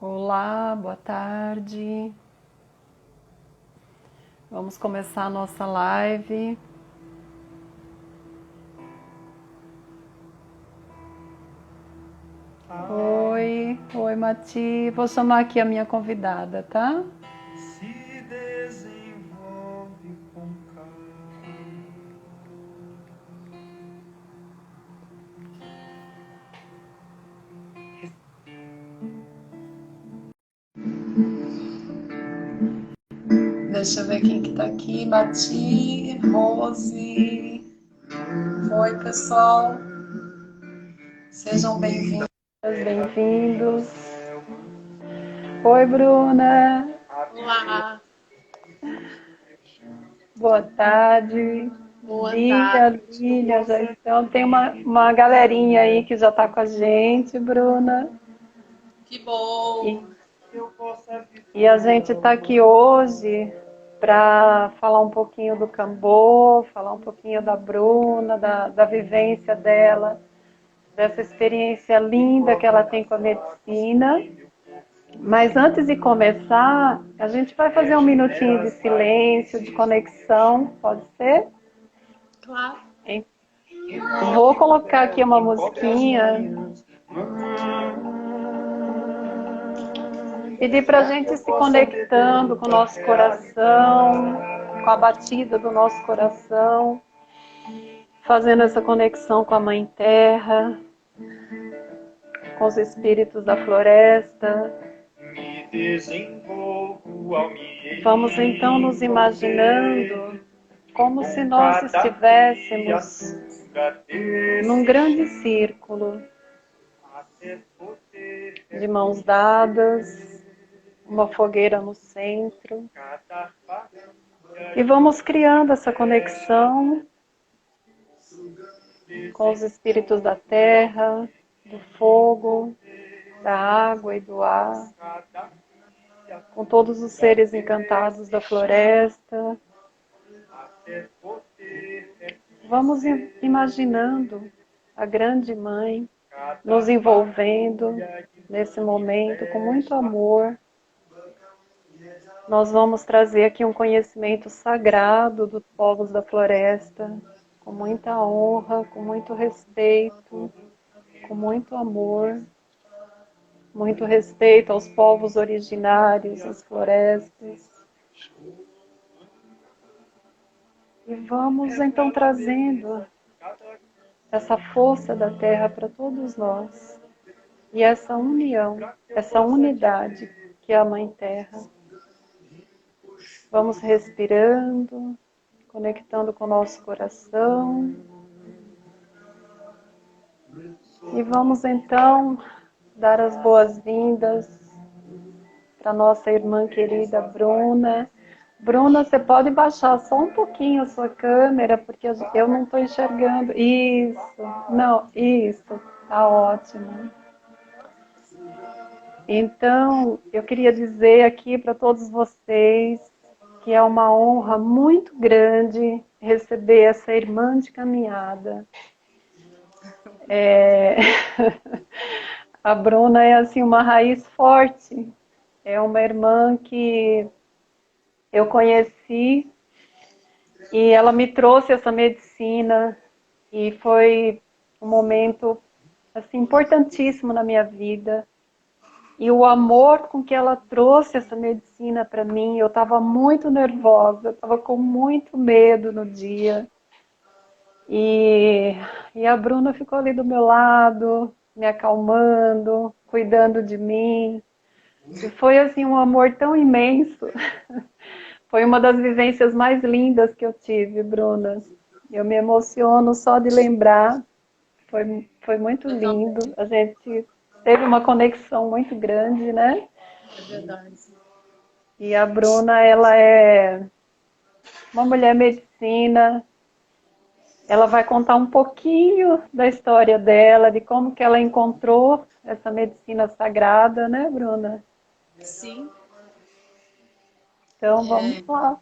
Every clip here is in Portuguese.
Olá, boa tarde. Vamos começar a nossa live. Oi, Mati. Vou chamar aqui a minha convidada, tá? Se desenvolve com calma. Deixa eu ver quem que tá aqui. Mati, Rose. Oi, pessoal. Sejam bem-vindas, bem-vindos. Oi, Bruna. Olá, Boa tarde. boa Bia, tarde. Lília, já estão. Tem uma galerinha aí que já está com a gente, Bruna. Que bom. E a gente está aqui hoje para falar um pouquinho do Cambô, falar um pouquinho da Bruna, da vivência dela, dessa experiência linda que ela tem com a medicina. Mas antes de começar, a gente vai fazer um minutinho de silêncio, de conexão, pode ser? Claro. Vou colocar aqui uma musiquinha. Pedir para a gente se conectando com o nosso coração, com a batida do nosso coração, fazendo essa conexão com a Mãe Terra, com os espíritos da floresta. Vamos então nos imaginando como se nós estivéssemos num grande círculo, de mãos dadas, uma fogueira no centro. E vamos criando essa conexão com os espíritos da terra, do fogo, da água e do ar, com todos os seres encantados da floresta. Vamos imaginando a grande mãe nos envolvendo nesse momento com muito amor. Nós vamos trazer aqui um conhecimento sagrado dos povos da floresta, com muita honra, com muito respeito, com muito amor, muito respeito aos povos originários, às florestas. E vamos então trazendo essa força da terra para todos nós. E essa união, essa unidade que é a Mãe Terra. Vamos respirando, conectando com o nosso coração. E vamos então dar as boas-vindas para nossa irmã querida Bruna. Bruna, você pode baixar só um pouquinho a sua câmera, porque eu não estou enxergando. Isso, não, isso, tá ótimo. Então, eu queria dizer aqui para todos vocês que é uma honra muito grande receber essa irmã de caminhada. A Bruna é assim uma raiz forte, é uma irmã que eu conheci e ela me trouxe essa medicina e foi um momento assim importantíssimo na minha vida. E o amor com que ela trouxe essa medicina para mim, eu estava muito nervosa, estava com muito medo no dia. E a Bruna ficou ali do meu lado, me acalmando, cuidando de mim. E foi assim um amor tão imenso. Foi uma das vivências mais lindas que eu tive, Bruna. Eu me emociono só de lembrar. Foi muito lindo. A gente teve uma conexão muito grande, né? É verdade. E a Bruna, ela é uma mulher medicina. Ela vai contar um pouquinho da história dela, de como que ela encontrou essa medicina sagrada, né, Bruna? Sim. Então, vamos lá.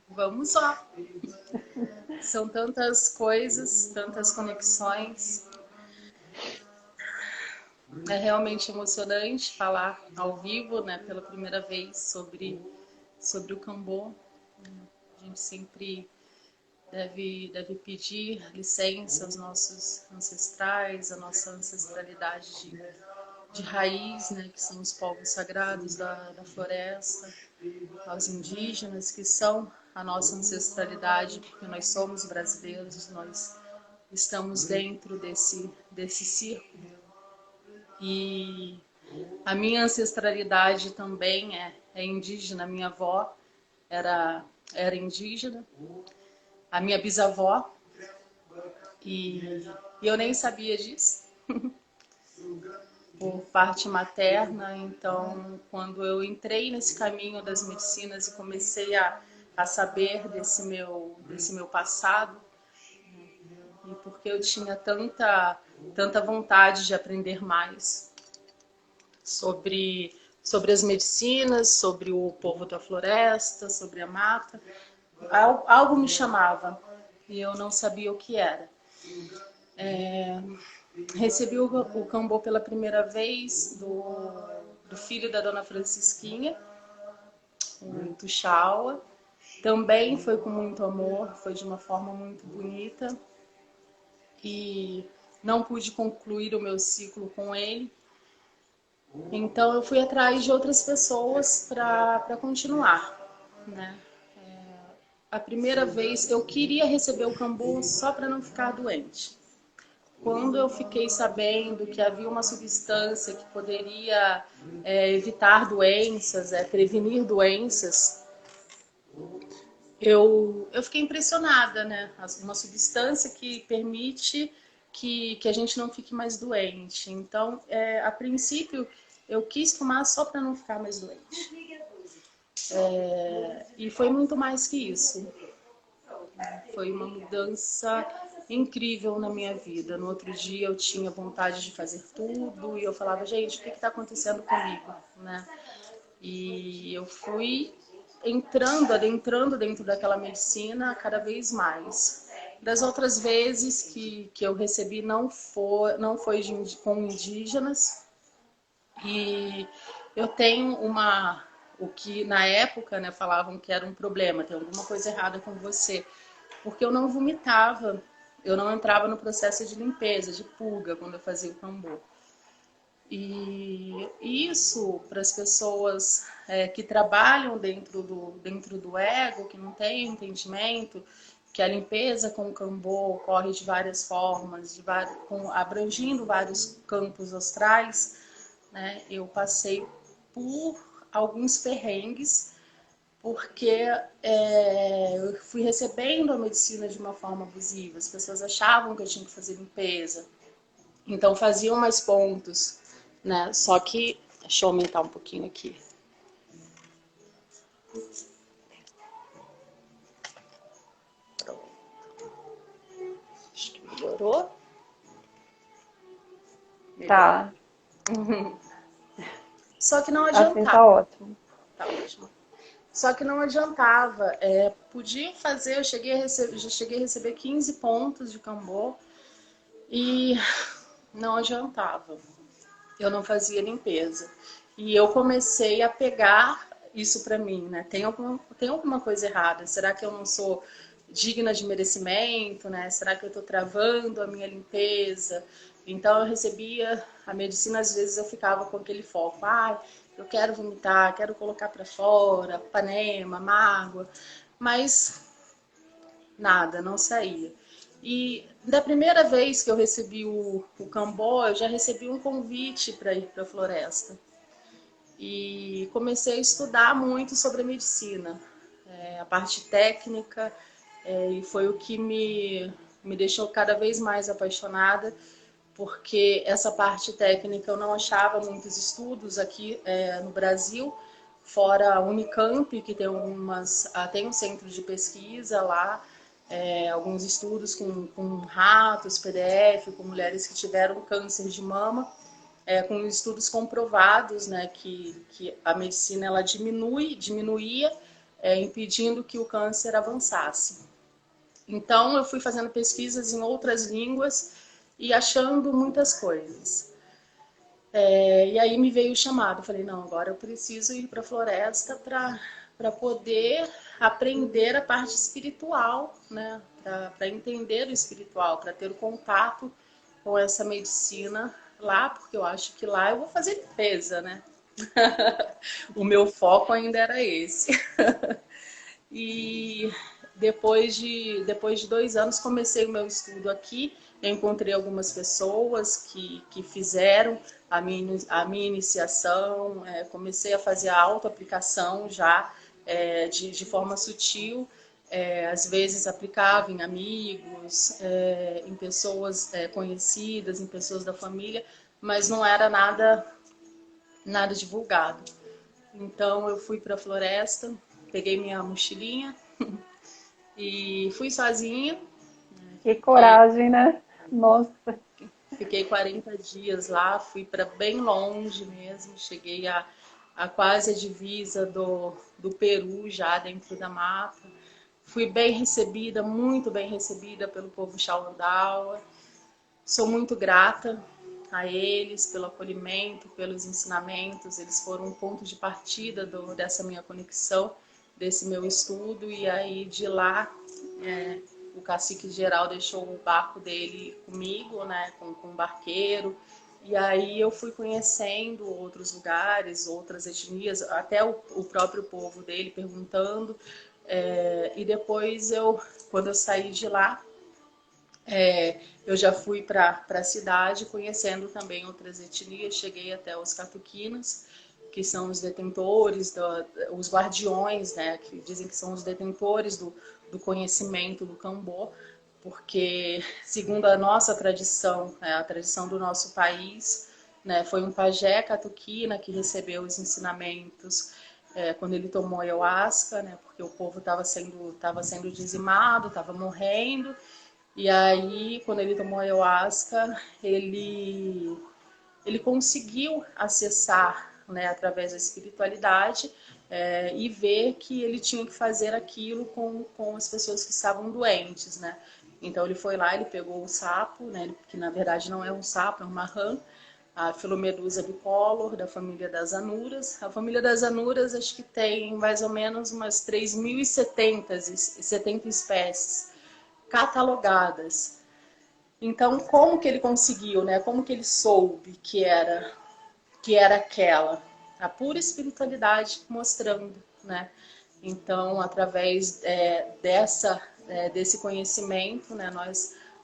Vamos lá. São tantas coisas, tantas conexões. É realmente emocionante falar ao vivo, né, pela primeira vez sobre o Cambô. A gente sempre deve pedir licença aos nossos ancestrais, à nossa ancestralidade de raiz, né, que são os povos sagrados da floresta, aos indígenas, que são a nossa ancestralidade, porque nós somos brasileiros, nós estamos dentro desse círculo. E a minha ancestralidade também é indígena, minha avó era indígena, a minha bisavó, e eu nem sabia disso, por parte materna. Então, quando eu entrei nesse caminho das medicinas e comecei a saber desse meu passado, e porque eu tinha tanta vontade de aprender mais sobre as medicinas, sobre o povo da floresta, sobre a mata, algo me chamava e eu não sabia o que era. Recebi o Cambô pela primeira vez do filho da dona Francisquinha, o Tuxaua. Também foi com muito amor, foi de uma forma muito bonita. E não pude concluir o meu ciclo com ele. Então eu fui atrás de outras pessoas para continuar, né? A primeira vez eu queria receber o Cambô só para não ficar doente. Quando eu fiquei sabendo que havia uma substância que poderia evitar doenças, prevenir doenças, eu fiquei impressionada, né? Uma substância que permite que a gente não fique mais doente. Então, a princípio, eu quis tomar só para não ficar mais doente. E foi muito mais que isso. Foi uma mudança incrível na minha vida. No outro dia eu tinha vontade de fazer tudo e eu falava, gente, o que está acontecendo comigo, né? E eu fui adentrando dentro daquela medicina cada vez mais. Das outras vezes que eu recebi não foi com indígenas, e eu tenho o que na época, né, falavam que era um problema, tem alguma coisa errada com você, porque eu não vomitava, eu não entrava no processo de limpeza, de purga, quando eu fazia o Cambô. E isso, para as pessoas que trabalham dentro do ego, que não têm entendimento, que a limpeza com o Cambô ocorre de várias formas, abrangindo vários campos astrais, né? Eu passei por alguns perrengues, porque eu fui recebendo a medicina de uma forma abusiva. As pessoas achavam que eu tinha que fazer limpeza, então faziam mais pontos, né? Só que, deixa eu aumentar um pouquinho aqui. Pronto. Acho que melhorou. Tá. Só que não adiantava. Assim tá ótimo. Tá ótimo. Só que não adiantava. Podia fazer, já cheguei a receber 15 pontos de Cambô e não adiantava. Eu não fazia limpeza. E eu comecei a pegar isso para mim, né? Tem alguma coisa errada? Será que eu não sou digna de merecimento, né? Será que eu estou travando a minha limpeza? Então eu recebia a medicina, às vezes eu ficava com aquele foco. Eu quero vomitar, quero colocar para fora, panema, mágoa. Mas nada, não saía. E da primeira vez que eu recebi o Cambô, eu já recebi um convite para ir para a floresta. E comecei a estudar muito sobre a medicina, a parte técnica, e foi o que me deixou cada vez mais apaixonada, porque essa parte técnica eu não achava muitos estudos aqui no Brasil, fora a Unicamp, que tem tem um centro de pesquisa lá, alguns estudos com ratos, PDF, com mulheres que tiveram câncer de mama, com estudos comprovados, né, que a medicina ela diminuía, impedindo que o câncer avançasse. Então eu fui fazendo pesquisas em outras línguas e achando muitas coisas. E aí me veio o chamado. Falei, não, agora eu preciso ir para a floresta para poder aprender a parte espiritual, né? Para entender o espiritual, para ter o contato com essa medicina lá, porque eu acho que lá eu vou fazer limpeza, né? O meu foco ainda era esse. E depois de 2 anos comecei o meu estudo aqui. Eu encontrei algumas pessoas que fizeram a minha iniciação, comecei a fazer a autoaplicação já de forma sutil. Às vezes aplicava em amigos, em pessoas conhecidas, em pessoas da família, mas não era nada divulgado. Então eu fui para a floresta, peguei minha mochilinha e fui sozinha. Que coragem, né? Nossa. Fiquei 40 dias lá, fui para bem longe mesmo, cheguei a quase a divisa do Peru, já dentro da mata. Fui bem recebida, muito bem recebida pelo povo Xauandaua. Sou muito grata a eles pelo acolhimento, pelos ensinamentos. Eles foram um ponto de partida dessa minha conexão, desse meu estudo. E aí de lá, o cacique geral deixou o barco dele comigo, né, com um barqueiro. E aí eu fui conhecendo outros lugares, outras etnias, até o próprio povo dele perguntando. E depois quando eu saí de lá, eu já fui para a cidade conhecendo também outras etnias, cheguei até os catuquinas, que são os detentores, os guardiões, né, que dizem que são os detentores do conhecimento do Cambô, porque, segundo a nossa tradição, a tradição do nosso país, né, foi um pajé catuquina que recebeu os ensinamentos quando ele tomou ayahuasca, né, porque o povo tava sendo dizimado, estava morrendo. E aí, quando ele tomou ayahuasca, ele conseguiu acessar, né, através da espiritualidade, e ver que ele tinha que fazer aquilo com as pessoas que estavam doentes, né? Então ele foi lá, ele pegou o sapo, né, que na verdade não é um sapo, é uma rã, a Filomedusa bicolor, da família das anuras. A família das anuras acho que tem mais ou menos umas 3.070 espécies catalogadas. Então, como que ele conseguiu, né? Como que ele soube que era aquela? A pura espiritualidade mostrando, né? Então, através desse conhecimento, né,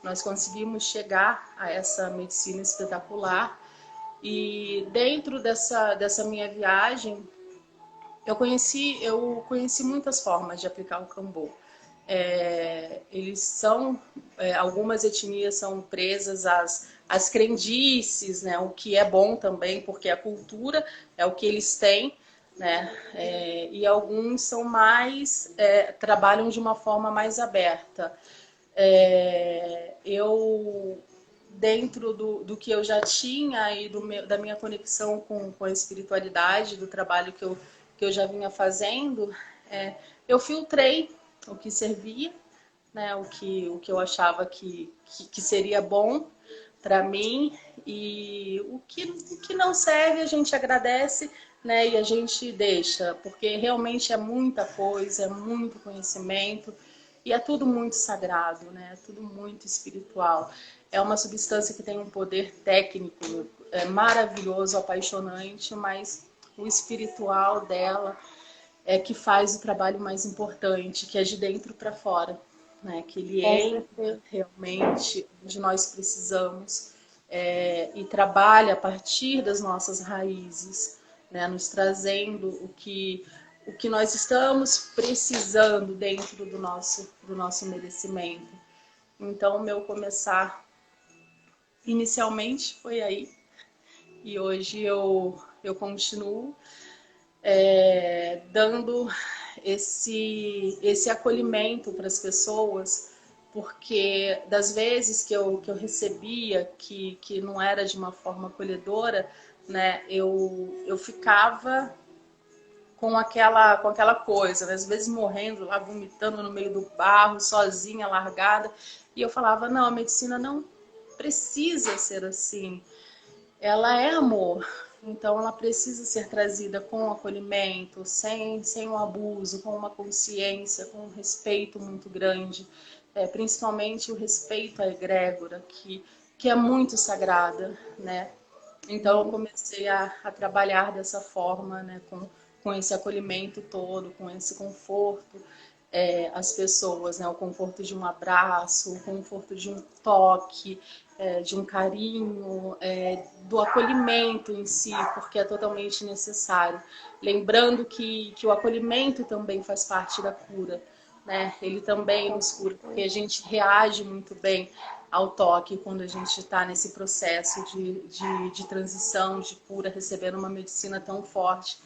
nós conseguimos chegar a essa medicina espetacular. E dentro dessa minha viagem, eu conheci muitas formas de aplicar o Cambô. Algumas etnias são presas às crendices, né? O que é bom também, porque a cultura é o que eles têm, né? E alguns são trabalham de uma forma mais aberta. Eu, dentro do que eu já tinha e da minha conexão com a espiritualidade, do trabalho que eu já vinha fazendo, eu filtrei o que servia, né, o que eu achava que seria bom para mim, e o que não serve a gente agradece, né, e a gente deixa, porque realmente é muita coisa, é muito conhecimento e é tudo muito sagrado, né, é tudo muito espiritual. É uma substância que tem um poder técnico maravilhoso, apaixonante, mas o espiritual dela é que faz o trabalho mais importante, que é de dentro para fora, né? Que ele Com entra certeza. realmente onde nós precisamos, e trabalha a partir das nossas raízes, né? Nos trazendo o que nós estamos precisando dentro do nosso merecimento. Então, o meu começar inicialmente foi aí, e hoje eu continuo dando esse acolhimento para as pessoas, porque das vezes que eu recebia que não era de uma forma acolhedora, né, eu ficava com aquela coisa, né, às vezes morrendo lá, vomitando no meio do barro, sozinha, largada, e eu falava, não, a medicina não precisa ser assim. ela é amor. Então, ela precisa ser trazida com acolhimento, sem um abuso, com uma consciência, com um respeito muito grande. Principalmente o respeito à egrégora, que é muito sagrada, né? Então, eu comecei a trabalhar dessa forma, né? Com esse acolhimento todo, com esse conforto às pessoas, né? O conforto de um abraço, o conforto de um toque, de um carinho, do acolhimento em si, porque é totalmente necessário. Lembrando que o acolhimento também faz parte da cura, né? Ele também nos cura, porque a gente reage muito bem ao toque quando a gente está nesse processo de transição, de cura, recebendo uma medicina tão forte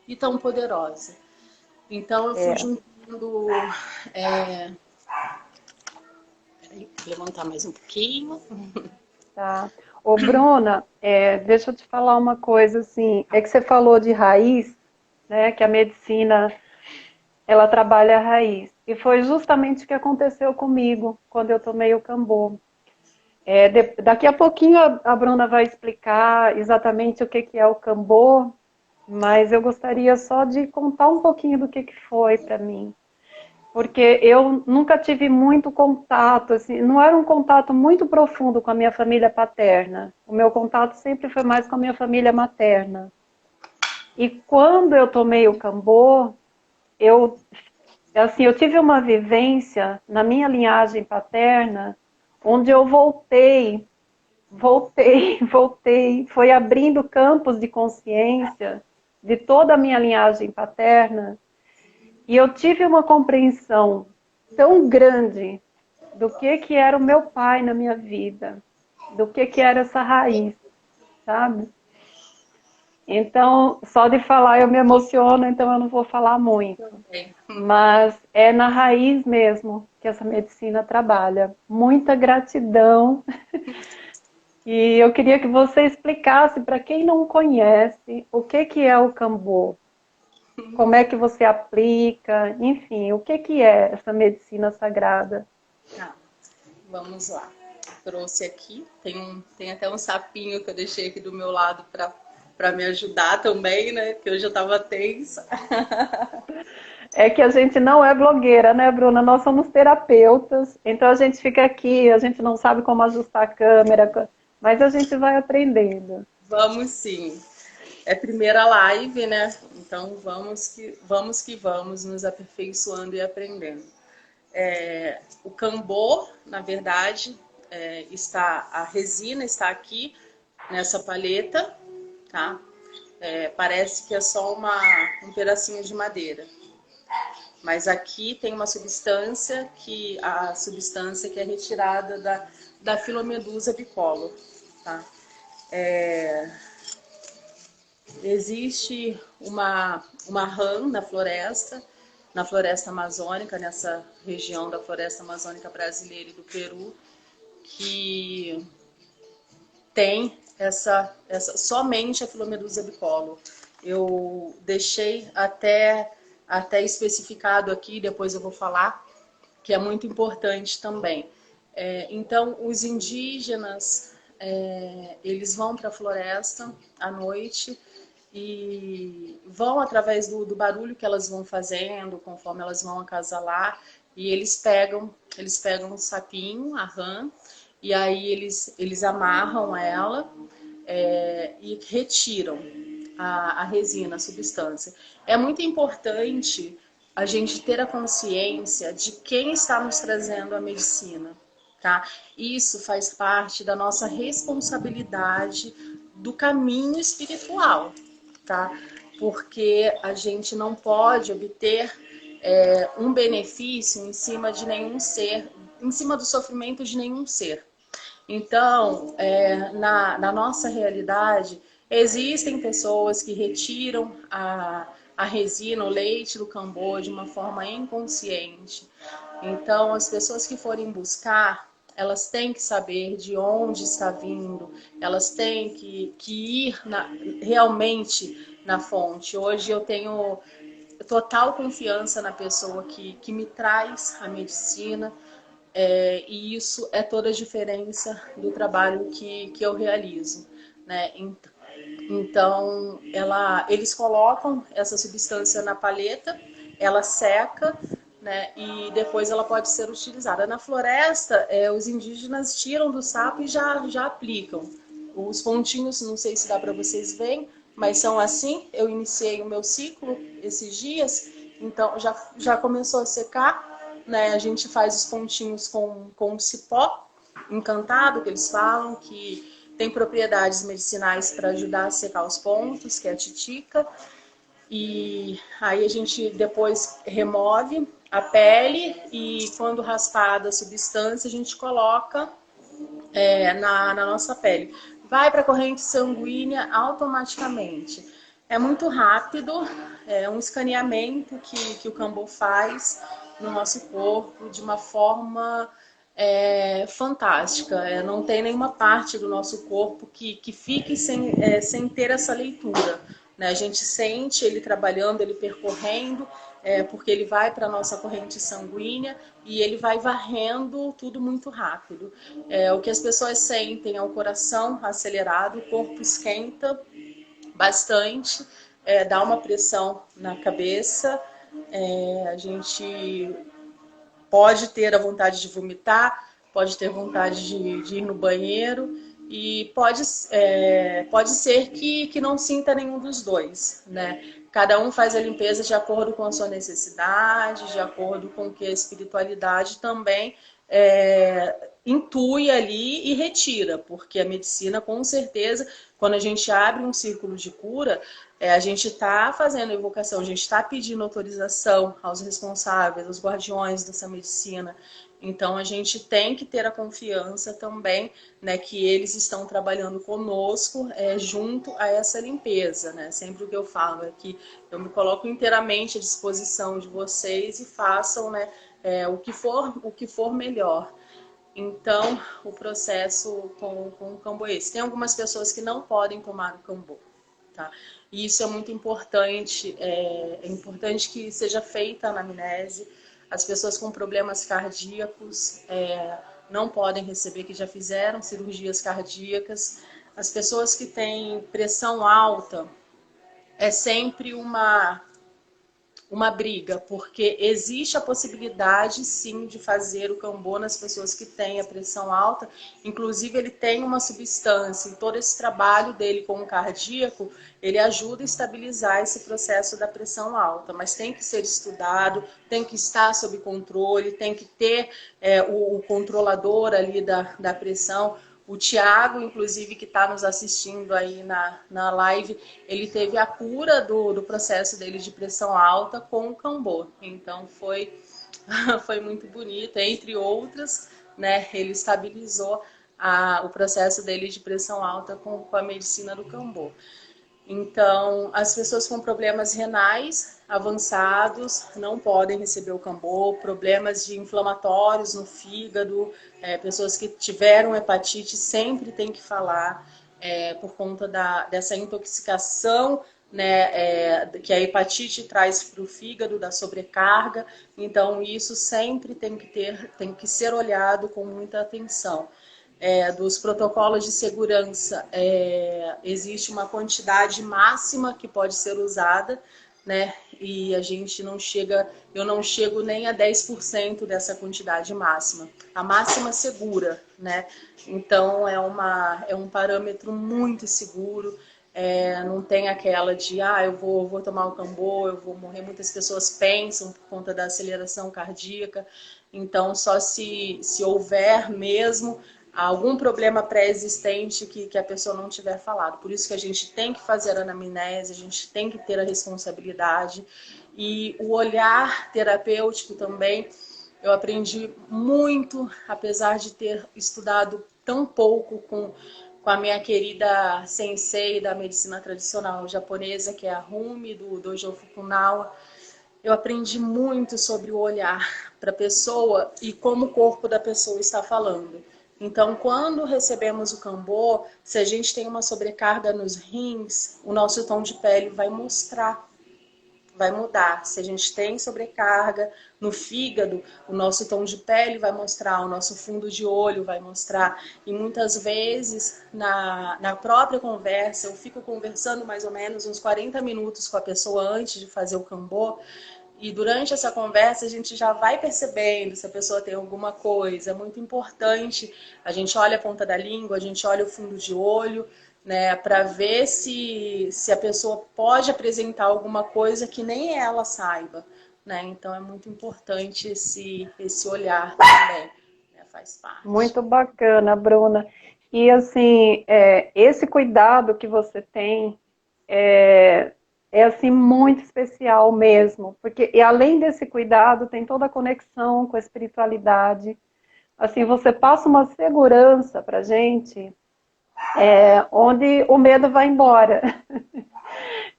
e tão poderosa. Então, eu fui É, juntando. Peraí, vou levantar mais um pouquinho. tá. Ô, Bruna, deixa eu te falar uma coisa, assim, é que você falou de raiz, né, que a medicina, ela trabalha a raiz. E foi justamente o que aconteceu comigo, quando eu tomei o Cambô. Daqui a pouquinho a Bruna vai explicar exatamente o que é o Cambô, mas eu gostaria só de contar um pouquinho do que foi para mim. Porque eu nunca tive muito contato, assim, não era um contato muito profundo com a minha família paterna. O meu contato sempre foi mais com a minha família materna. E quando eu tomei o Cambô, eu, assim, eu tive uma vivência na minha linhagem paterna, onde eu voltei, foi abrindo campos de consciência de toda a minha linhagem paterna, e eu tive uma compreensão tão grande do que era o meu pai na minha vida, do que era essa raiz, sabe? Então, só de falar eu me emociono, então eu não vou falar muito. Também. Mas é na raiz mesmo que essa medicina trabalha. Muita gratidão. E eu queria que você explicasse para quem não conhece o que é o Cambô, como é que você aplica, enfim, o que é essa medicina sagrada. Tá, vamos lá. Trouxe aqui, tem até um sapinho que eu deixei aqui do meu lado para me ajudar também, né? Que eu já estava tensa. É que a gente não é blogueira, né, Bruna? Nós somos terapeutas, então a gente fica aqui, a gente não sabe como ajustar a câmera, mas a gente vai aprendendo. Vamos sim. É primeira live, né? Então vamos nos aperfeiçoando e aprendendo. O Cambô, na verdade, a resina está aqui nessa paleta, tá? Parece que é só um pedacinho de madeira. Mas aqui tem uma substância a substância que é retirada da Filomedusa bicolor, tá? Existe uma rã na floresta amazônica, nessa região da floresta amazônica brasileira e do Peru, que tem somente a Filomedusa bicolor. Eu deixei até especificado aqui, depois eu vou falar, que é muito importante também. Então, os indígenas, eles vão para a floresta à noite e vão através do barulho que elas vão fazendo, conforme elas vão acasalar, e eles pegam um sapinho, a rã, e aí eles amarram ela e retiram a resina, a substância. É muito importante a gente ter a consciência de quem está nos trazendo a medicina, tá? Isso faz parte da nossa responsabilidade do caminho espiritual, tá? Porque a gente não pode obter um benefício em cima de nenhum ser, em cima do sofrimento de nenhum ser. Então, na nossa realidade, existem pessoas que retiram a resina, o leite do Cambô de uma forma inconsciente. Então, as pessoas que forem buscar, elas têm que saber de onde está vindo, elas têm que ir realmente na fonte. Hoje eu tenho total confiança na pessoa que me traz a medicina, e isso é toda a diferença do trabalho que eu realizo. né? Então, eles colocam essa substância na palheta, ela seca, né? E depois ela pode ser utilizada. Na floresta, os indígenas tiram do sapo e já aplicam. Os pontinhos, não sei se dá para vocês verem, mas são assim. Eu iniciei o meu ciclo esses dias, então já começou a secar, né? A gente faz os pontinhos com cipó encantado, que eles falam, que tem propriedades medicinais para ajudar a secar os pontos, que é a titica. E aí a gente depois remove a pele e quando raspada a substância, a gente coloca na nossa pele. Vai para a corrente sanguínea automaticamente. É muito rápido, é um escaneamento que o Cambo faz no nosso corpo de uma forma fantástica. Não tem nenhuma parte do nosso corpo que fique sem ter essa leitura. Né? A gente sente ele trabalhando, ele percorrendo, porque ele vai para a nossa corrente sanguínea e ele vai varrendo tudo muito rápido. O que as pessoas sentem é o coração acelerado, o corpo esquenta bastante, dá uma pressão na cabeça, a gente pode ter a vontade de vomitar, pode ter vontade de ir no banheiro e pode ser que não sinta nenhum dos dois, né? Cada um faz a limpeza de acordo com a sua necessidade, de acordo com o que a espiritualidade também intui ali e retira, porque a medicina, com certeza, quando a gente abre um círculo de cura, a gente está fazendo evocação, a gente está pedindo autorização aos responsáveis, aos guardiões dessa medicina. Então, a gente tem que ter a confiança também, né, que eles estão trabalhando conosco junto a essa limpeza. Né? Sempre o que eu falo é que eu me coloco inteiramente à disposição de vocês e façam, né, o que for melhor. Então, o processo com o Cambo é esse. Tem algumas pessoas que não podem tomar o Cambo. Tá? E isso é muito importante, é importante que seja feita a anamnese. As pessoas com problemas cardíacos não podem receber, que já fizeram cirurgias cardíacas. As pessoas que têm pressão alta, é sempre uma briga, porque existe a possibilidade, sim, de fazer o Cambo nas pessoas que têm a pressão alta. Inclusive, ele tem uma substância, e todo esse trabalho dele com o cardíaco, ele ajuda a estabilizar esse processo da pressão alta, mas tem que ser estudado, tem que estar sob controle, tem que ter o controlador ali da pressão. O Tiago, inclusive, que está nos assistindo aí na live, ele teve a cura do processo dele de pressão alta com o Cambo. Então, foi muito bonito. Entre outras, né, ele estabilizou o processo dele de pressão alta com a medicina do Cambo. Então, as pessoas com problemas renais avançados não podem receber o Cambo, problemas de inflamatórios no fígado, pessoas que tiveram hepatite sempre tem que falar por conta dessa intoxicação, né, que a hepatite traz para o fígado, da sobrecarga. Então, isso sempre tem que ser olhado com muita atenção. Dos protocolos de segurança, existe uma quantidade máxima que pode ser usada, né? E eu não chego nem a 10% dessa quantidade máxima. A máxima segura, né? Então, é um parâmetro muito seguro. Não tem aquela de, eu vou tomar o Cambo, eu vou morrer. Muitas pessoas pensam por conta da aceleração cardíaca. Então, só se houver mesmo algum problema pré-existente que a pessoa não tiver falado. Por isso que a gente tem que fazer a anamnese, a gente tem que ter a responsabilidade. E o olhar terapêutico também, eu aprendi muito, apesar de ter estudado tão pouco com a minha querida sensei da medicina tradicional japonesa, que é a Rumi, do Dojo Fukunawa. Eu aprendi muito sobre o olhar para a pessoa e como o corpo da pessoa está falando. Então, quando recebemos o Cambo, se a gente tem uma sobrecarga nos rins, o nosso tom de pele vai mostrar. vai mudar. Se a gente tem sobrecarga no fígado, o nosso tom de pele vai mostrar, o nosso fundo de olho vai mostrar. E muitas vezes, na própria conversa, eu fico conversando mais ou menos uns 40 minutos com a pessoa antes de fazer o Cambô. E durante essa conversa a gente já vai percebendo se a pessoa tem alguma coisa. É muito importante. A gente olha a ponta da língua, a gente olha o fundo de olho, né, para ver se a pessoa pode apresentar alguma coisa que nem ela saiba, né? Então é muito importante esse olhar também, né? Faz parte. Muito bacana, Bruna. E assim, esse cuidado que você tem é assim muito especial mesmo, porque e além desse cuidado tem toda a conexão com a espiritualidade. Assim, você passa uma segurança para gente, onde o medo vai embora.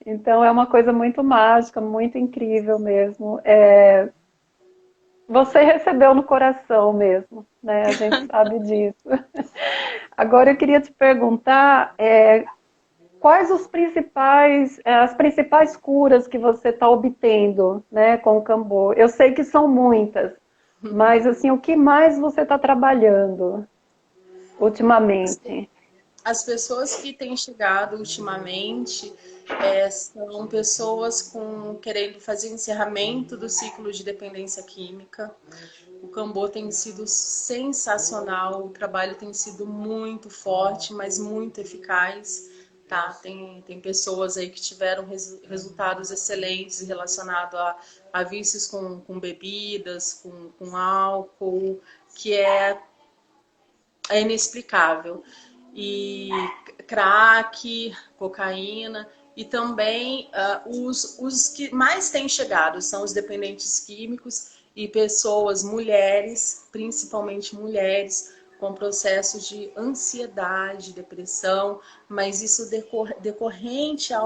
Então é uma coisa muito mágica, muito incrível mesmo. Você recebeu no coração mesmo, né? A gente sabe disso. Agora eu queria te perguntar quais as principais curas que você está obtendo, né, com o Cambô. Eu sei que são muitas, mas assim, o que mais você está trabalhando ultimamente? As pessoas que têm chegado ultimamente são pessoas querendo fazer encerramento do ciclo de dependência química. O Cambô tem sido sensacional, o trabalho tem sido muito forte, mas muito eficaz. Tá? Tem pessoas aí que tiveram resultados excelentes relacionados a vícios com bebidas, com álcool, que é inexplicável. E crack, cocaína, e também os que mais têm chegado são os dependentes químicos e pessoas, mulheres, principalmente mulheres, com processos de ansiedade, depressão, mas isso decorrente a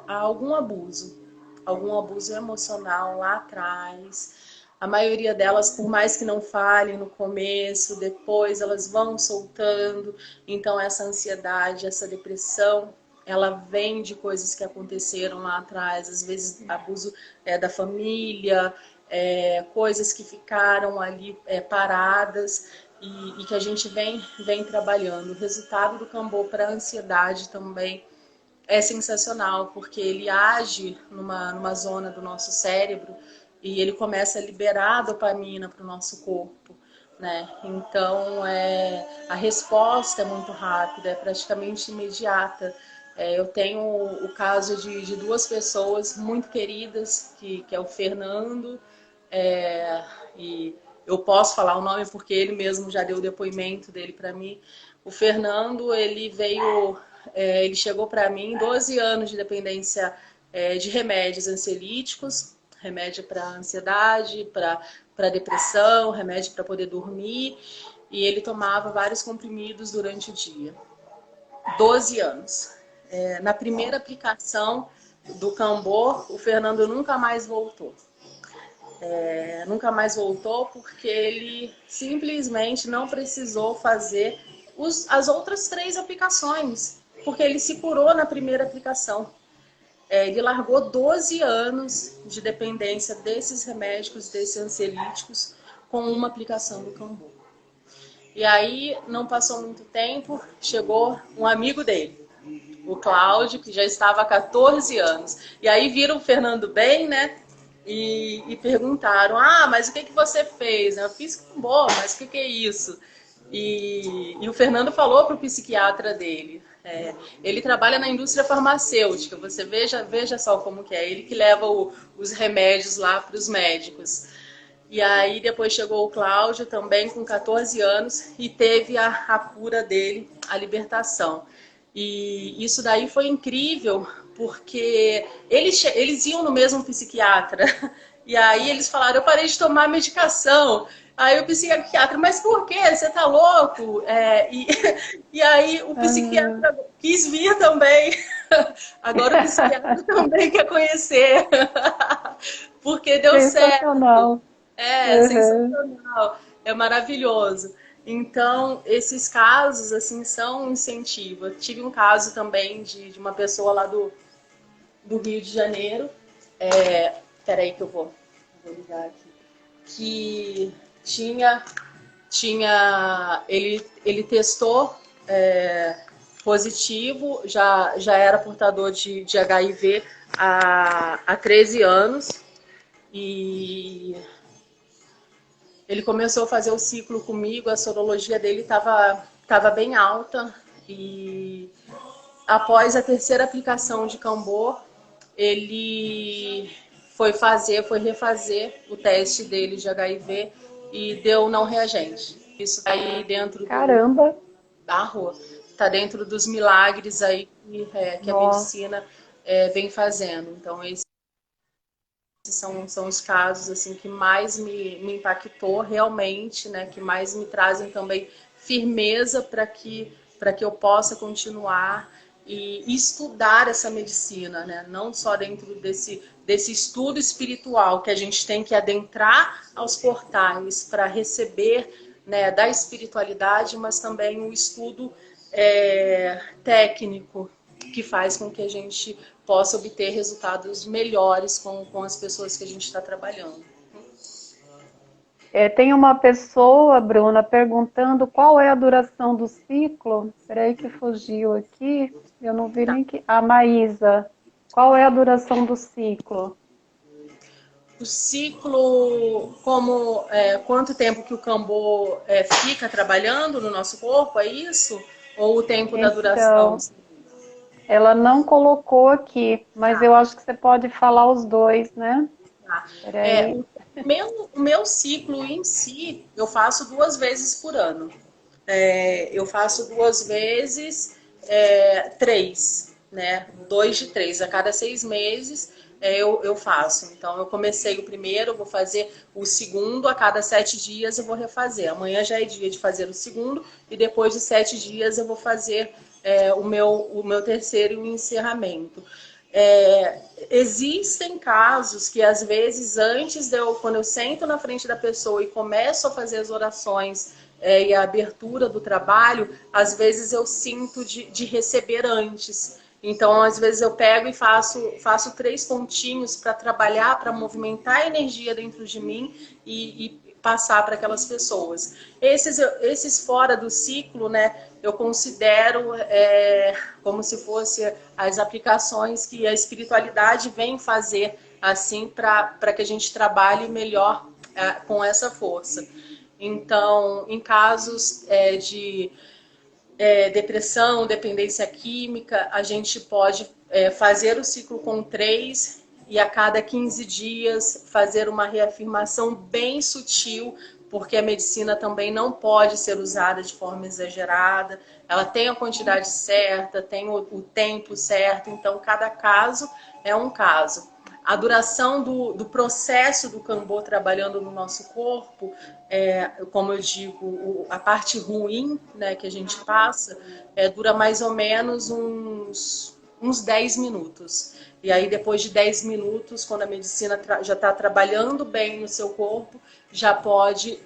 algum abuso emocional lá atrás. A maioria delas, por mais que não falem no começo, depois elas vão soltando. Então essa ansiedade, essa depressão, ela vem de coisas que aconteceram lá atrás, às vezes abuso da família, coisas que ficaram ali paradas e que a gente vem trabalhando. O resultado do Cambô para a ansiedade também é sensacional, porque ele age numa zona do nosso cérebro e ele começa a liberar a dopamina para o nosso corpo, né? Então, a resposta é muito rápida, é praticamente imediata. Eu tenho o caso de duas pessoas muito queridas, que é o Fernando, e eu posso falar o nome porque ele mesmo já deu o depoimento dele para mim. O Fernando, ele chegou para mim 12 anos de dependência de remédios ansiolíticos, remédio para ansiedade, para depressão, remédio para poder dormir, e ele tomava vários comprimidos durante o dia. 12 anos. Na primeira aplicação do Cambô, o Fernando nunca mais voltou. Nunca mais voltou porque ele simplesmente não precisou fazer as outras 3 aplicações, porque ele se curou na primeira aplicação. Ele largou 12 anos de dependência desses remédios, desses ansiolíticos, com uma aplicação do Cambô. E aí, não passou muito tempo, chegou um amigo dele, o Cláudio, que já estava há 14 anos. E aí viram o Fernando bem, né? E perguntaram, mas o que você fez? Eu fiz Cambô, mas o que é isso? E o Fernando falou para o psiquiatra dele. Ele trabalha na indústria farmacêutica, você veja só como que é. Ele que leva os remédios lá para os médicos. E aí depois chegou o Cláudio, também com 14 anos, e teve a cura dele, a libertação. E isso daí foi incrível, porque eles iam no mesmo psiquiatra. E aí eles falaram, eu parei de tomar medicação. Aí o psiquiatra, mas por quê? Você tá louco? E aí o psiquiatra quis vir também. Agora o psiquiatra também quer conhecer. Porque deu Sensacional. certo. Sensacional. É maravilhoso. Então, esses casos, assim, são um incentivo. Eu tive um caso também de uma pessoa lá do Rio de Janeiro. Peraí que eu vou ligar aqui. Que ele testou positivo, já era portador de HIV há 13 anos e ele começou a fazer o ciclo comigo, a sorologia dele estava bem alta e após a terceira aplicação de Cambor, ele foi refazer o teste dele de HIV e deu não reagente. Isso está aí dentro Caramba! está dentro dos milagres aí que a Nossa. medicina vem fazendo. Então, esses são os casos assim que mais me impactou realmente, né? Que mais me trazem também firmeza para que eu possa continuar e estudar essa medicina, né? Não só dentro desse estudo espiritual que a gente tem que adentrar aos portais para receber, né, da espiritualidade, mas também o estudo técnico que faz com que a gente possa obter resultados melhores com as pessoas que a gente está trabalhando. Tem uma pessoa, Bruna, perguntando qual é a duração do ciclo. Espera que fugiu aqui. Eu não vi nem que... A Maísa. Qual é a duração do ciclo? O ciclo, quanto tempo que o Cambô fica trabalhando no nosso corpo, é isso? Ou o tempo da duração? Ela não colocou aqui, mas eu acho que você pode falar os dois, né? Tá. O meu ciclo em si, eu faço 2 vezes por ano. Eu faço 2 vezes 3, né? 2 de 3. A cada 6 meses eu faço. Então, eu comecei o primeiro, eu vou fazer o segundo, a cada 7 dias eu vou refazer. Amanhã já é dia de fazer o segundo, e depois de 7 dias eu vou fazer o meu terceiro e o encerramento. Existem casos que às vezes quando eu sento na frente da pessoa e começo a fazer as orações e a abertura do trabalho, às vezes eu sinto de receber antes. Então, às vezes eu pego e faço 3 pontinhos para trabalhar, para movimentar a energia dentro de mim e passar para aquelas pessoas. Esses fora do ciclo, né, eu considero como se fosse as aplicações que a espiritualidade vem fazer assim para que a gente trabalhe melhor com essa força. Então, em casos de depressão, dependência química, a gente pode fazer o ciclo com 3 e a cada 15 dias fazer uma reafirmação bem sutil, porque a medicina também não pode ser usada de forma exagerada. Ela tem a quantidade certa, tem o tempo certo, então cada caso é um caso. A duração do processo do Cambô trabalhando no nosso corpo, como eu digo, a parte ruim, né, que a gente passa, dura mais ou menos uns 10 minutos. E aí, depois de 10 minutos, quando a medicina já está trabalhando bem no seu corpo, já pode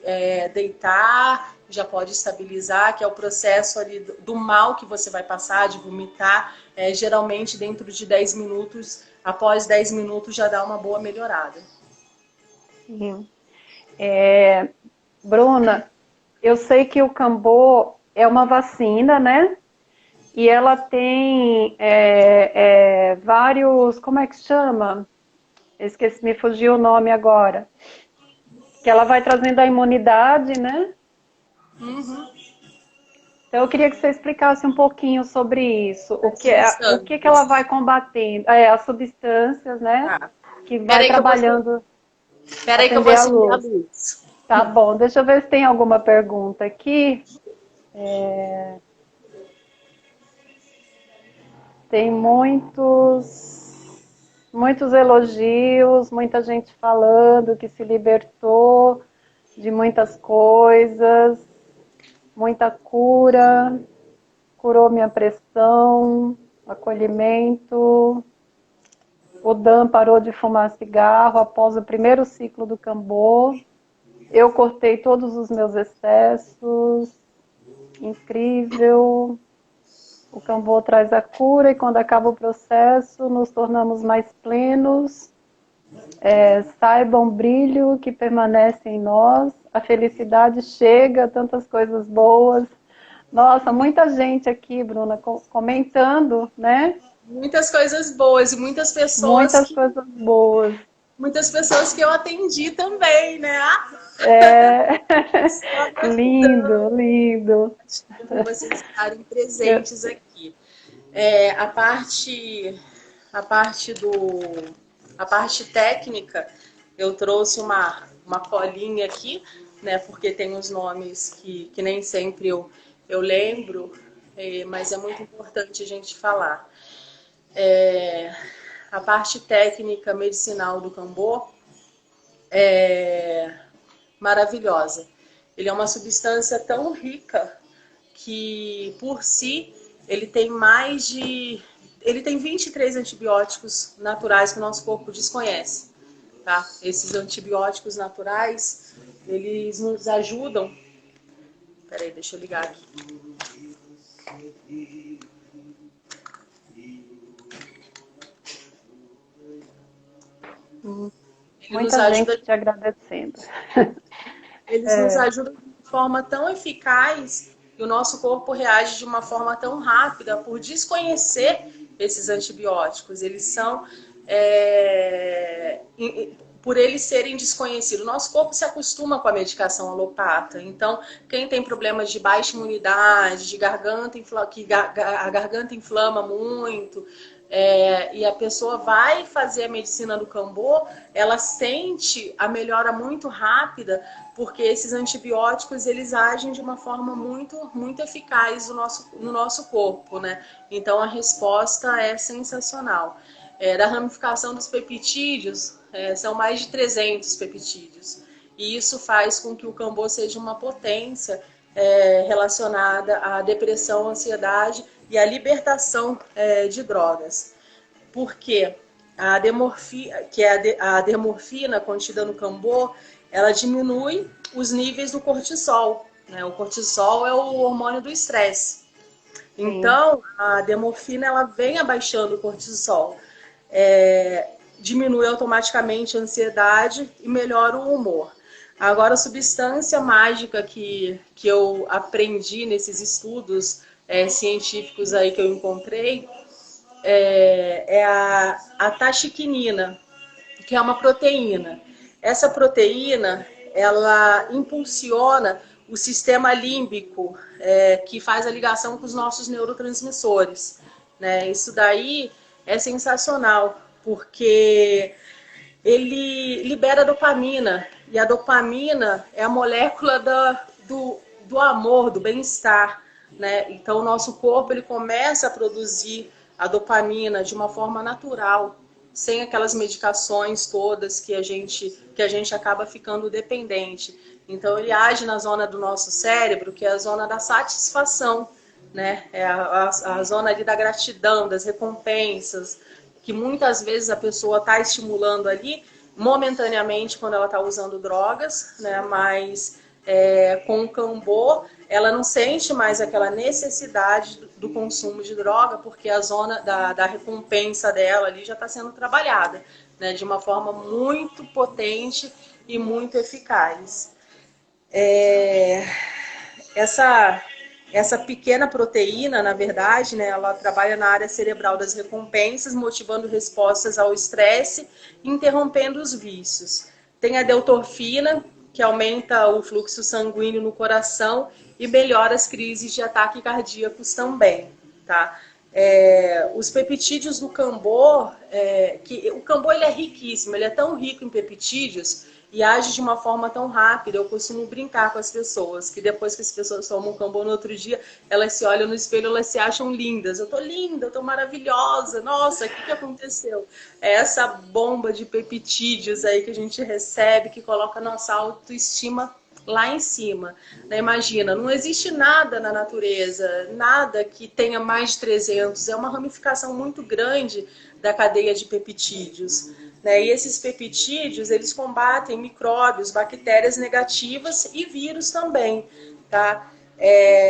deitar, já pode estabilizar, que é o processo ali do mal que você vai passar, de vomitar. Geralmente, dentro de 10 minutos, após 10 minutos, já dá uma boa melhorada. Sim. Bruna, eu sei que o Cambô é uma vacina, né? E ela tem vários, como é que chama? Esqueci, me fugiu o nome agora. Que ela vai trazendo a imunidade, né? Uhum. Então eu queria que você explicasse um pouquinho sobre isso. O que ela vai combatendo? As substâncias, né? Tá. Que vai trabalhando. Peraí que eu vou acender a luz. Tá bom, deixa eu ver se tem alguma pergunta aqui. Tem muitos elogios, muita gente falando que se libertou de muitas coisas, muita cura, curou minha pressão, acolhimento. O Dan parou de fumar cigarro após o primeiro ciclo do Cambô. Eu cortei todos os meus excessos. Incrível. O Cambô traz a cura e quando acaba o processo, nos tornamos mais plenos Saiba um brilho que permanece em nós, a felicidade chega, tantas coisas boas. Nossa, muita gente aqui, Bruna, comentando, né? Muitas coisas boas e Muitas coisas boas. muitas pessoas que eu atendi também, né? É... Só lindo, gratidão lindo. por vocês estarem Eu- presentes aqui. A a parte do, a parte técnica, eu trouxe uma colinha aqui, né? Porque tem uns nomes que nem sempre eu lembro, mas é muito importante a gente falar. A parte técnica medicinal do cambô é maravilhosa. Ele é uma substância tão rica que, por si, ele tem mais de... Ele tem 23 antibióticos naturais que o nosso corpo desconhece. Tá? Esses antibióticos naturais, eles nos ajudam... Peraí, deixa eu ligar aqui. Ele nos Muita gente ajuda, te agradecendo. eles nos ajudam de forma tão eficaz e o nosso corpo reage de uma forma tão rápida por desconhecer esses antibióticos. Eles são, por eles serem desconhecidos. O nosso corpo se acostuma com a medicação alopata. Então, quem tem problemas de baixa imunidade, de garganta, que a garganta inflama muito, e a pessoa vai fazer a medicina do Cambô, ela sente a melhora muito rápida, porque esses antibióticos eles agem de uma forma muito eficaz no nosso corpo, né? Então a resposta é sensacional. Da ramificação dos peptídeos, são mais de 300 peptídeos. E isso faz com que o Cambô seja uma potência relacionada à depressão, ansiedade e à libertação de drogas. Porque a demorfina, que é a dermorfina contida no Cambô, ela diminui os níveis do cortisol. Né? O cortisol é o hormônio do estresse. Sim. Então, a demorfina ela vem abaixando o cortisol. Diminui automaticamente a ansiedade e melhora o humor. Agora, a substância mágica que eu aprendi nesses estudos científicos aí que eu encontrei é a taxiquinina, que é uma proteína. Essa proteína, ela impulsiona o sistema límbico, que faz a ligação com os nossos neurotransmissores. Né? Isso daí é sensacional, porque ele libera dopamina, e a dopamina é a molécula do amor, do bem-estar. Né? Então, o nosso corpo ele começa a produzir a dopamina de uma forma natural, sem aquelas medicações todas que a gente acaba ficando dependente. Então, ele age na zona do nosso cérebro, que é a zona da satisfação, né? É a zona ali da gratidão, das recompensas, que muitas vezes a pessoa está estimulando ali momentaneamente quando ela está usando drogas, né? Mas com o Cambô ela não sente mais aquela necessidade do consumo de droga, porque a zona da recompensa dela ali já está sendo trabalhada, né? De uma forma muito potente e muito eficaz. Essa pequena proteína, na verdade, né, ela trabalha na área cerebral das recompensas, motivando respostas ao estresse, interrompendo os vícios. Tem a deutorfina, que aumenta o fluxo sanguíneo no coração e melhora as crises de ataque cardíacos também, tá? Os peptídeos do Cambô, o Cambô ele é riquíssimo, ele é tão rico em peptídeos e age de uma forma tão rápida. Eu costumo brincar com as pessoas, que depois que as pessoas tomam Cambô no outro dia, elas se olham no espelho, elas se acham lindas. Eu tô linda, eu tô maravilhosa, nossa, o que aconteceu? É essa bomba de peptídeos aí que a gente recebe, que coloca a nossa autoestima lá em cima. Né? Imagina, não existe nada na natureza, nada que tenha mais de 300, é uma ramificação muito grande da cadeia de peptídeos. Né? E esses peptídeos, eles combatem micróbios, bactérias negativas e vírus também, tá?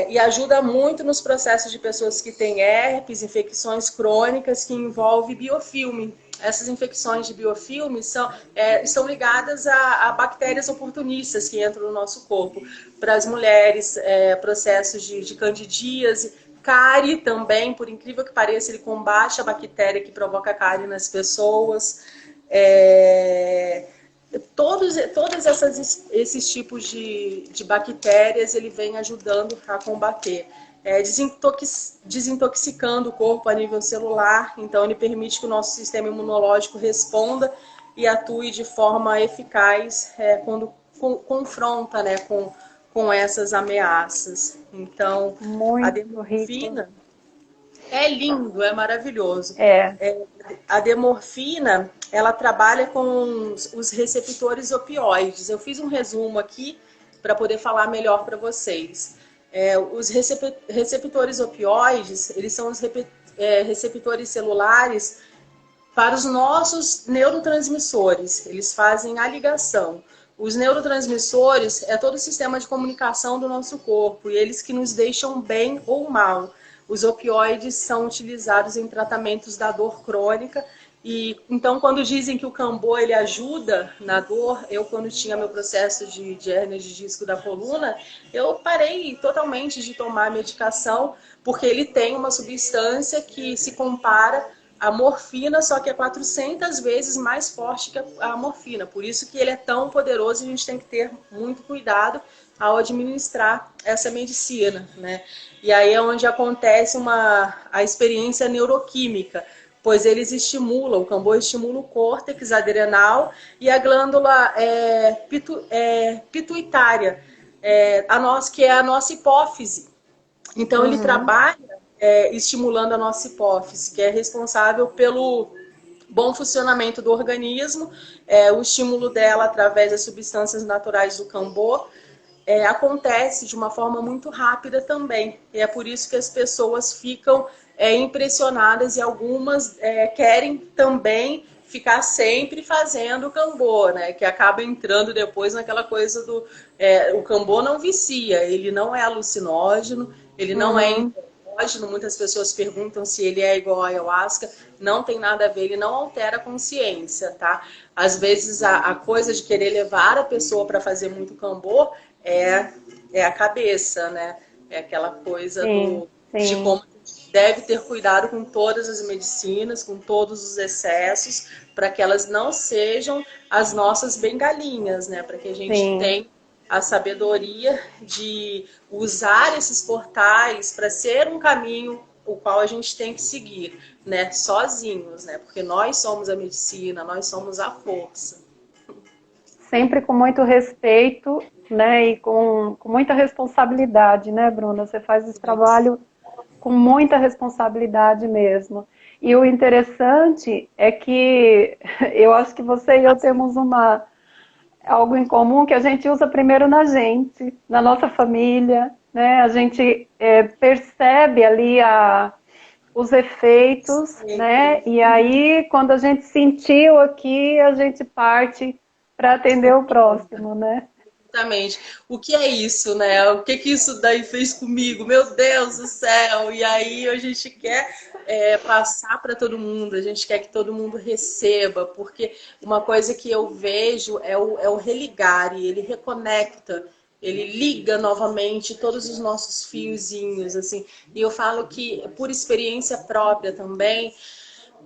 E ajuda muito nos processos de pessoas que têm herpes, infecções crônicas que envolvem biofilme. essas infecções de biofilme estão ligadas a bactérias oportunistas que entram no nosso corpo. Para as mulheres, processos de candidíase, cárie também, por incrível que pareça, ele combate a bactéria que provoca cárie nas pessoas. Todos esses tipos de bactérias ele vem ajudando a combater. Desintoxicando o corpo a nível celular, então ele permite que o nosso sistema imunológico responda e atue de forma eficaz quando confronta, né, com essas ameaças. Então, a Muito demorfina rico. é lindo, é maravilhoso. É. A demorfina, ela trabalha com os receptores opioides. Eu fiz um resumo aqui para poder falar melhor para vocês. Os receptores opioides, eles são os receptores celulares para os nossos neurotransmissores. Eles fazem a ligação. Os neurotransmissores é todo o sistema de comunicação do nosso corpo e eles que nos deixam bem ou mal. Os opioides são utilizados em tratamentos da dor crônica e então quando dizem que o Cambô ele ajuda na dor, eu quando tinha meu processo de hérnia de disco da coluna, eu parei totalmente de tomar medicação porque ele tem uma substância que se compara à morfina, só que é 400 vezes mais forte que a morfina. Por isso que ele é tão poderoso e a gente tem que ter muito cuidado ao administrar essa medicina, né? E aí é onde acontece a experiência neuroquímica, pois eles estimulam, o Cambô estimula o córtex adrenal e a glândula pituitária, que é a nossa hipófise. Então ele trabalha estimulando a nossa hipófise, que é responsável pelo bom funcionamento do organismo, o estímulo dela através das substâncias naturais do Cambô, acontece de uma forma muito rápida também. E é por isso que as pessoas ficam impressionadas e algumas querem também ficar sempre fazendo o Cambô, né? Que acaba entrando depois naquela coisa do... o Cambô não vicia, ele não é alucinógeno, ele não é enteógeno. Muitas pessoas perguntam se ele é igual a ayahuasca. Não tem nada a ver, ele não altera a consciência, tá? Às vezes a coisa de querer levar a pessoa para fazer muito Cambô é a cabeça, né? É aquela coisa de como deve ter cuidado com todas as medicinas, com todos os excessos, para que elas não sejam as nossas bengalinhas, né? Para que a gente tenha a sabedoria de usar esses portais para ser um caminho o qual a gente tem que seguir, né? Sozinhos, né? Porque nós somos a medicina, nós somos a força. Sempre com muito respeito, né, e com muita responsabilidade, né, Bruna? Você faz esse trabalho com muita responsabilidade mesmo. E o interessante é que eu acho que você e eu temos algo em comum que a gente usa primeiro na gente, na nossa família, né? A gente percebe ali os efeitos, né? E aí, quando a gente sentiu aqui, a gente parte para atender o próximo, né? Exatamente. O que é isso, né? O que isso daí fez comigo? Meu Deus do céu! E aí a gente quer passar para todo mundo, a gente quer que todo mundo receba, porque uma coisa que eu vejo é o religar, e ele reconecta, ele liga novamente todos os nossos fiozinhos, assim. E eu falo que, por experiência própria também,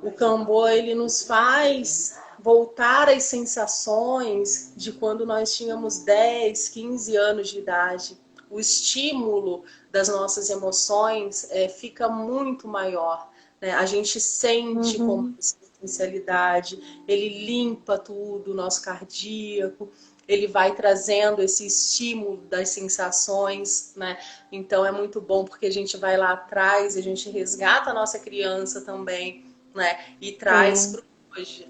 o Cambô, ele nos faz voltar às sensações de quando nós tínhamos 10, 15 anos de idade. O estímulo das nossas emoções fica muito maior, né? A gente sente com potencialidade, ele limpa tudo, o nosso cardíaco, ele vai trazendo esse estímulo das sensações, né? Então é muito bom porque a gente vai lá atrás, a gente resgata a nossa criança também, né? E traz para hoje.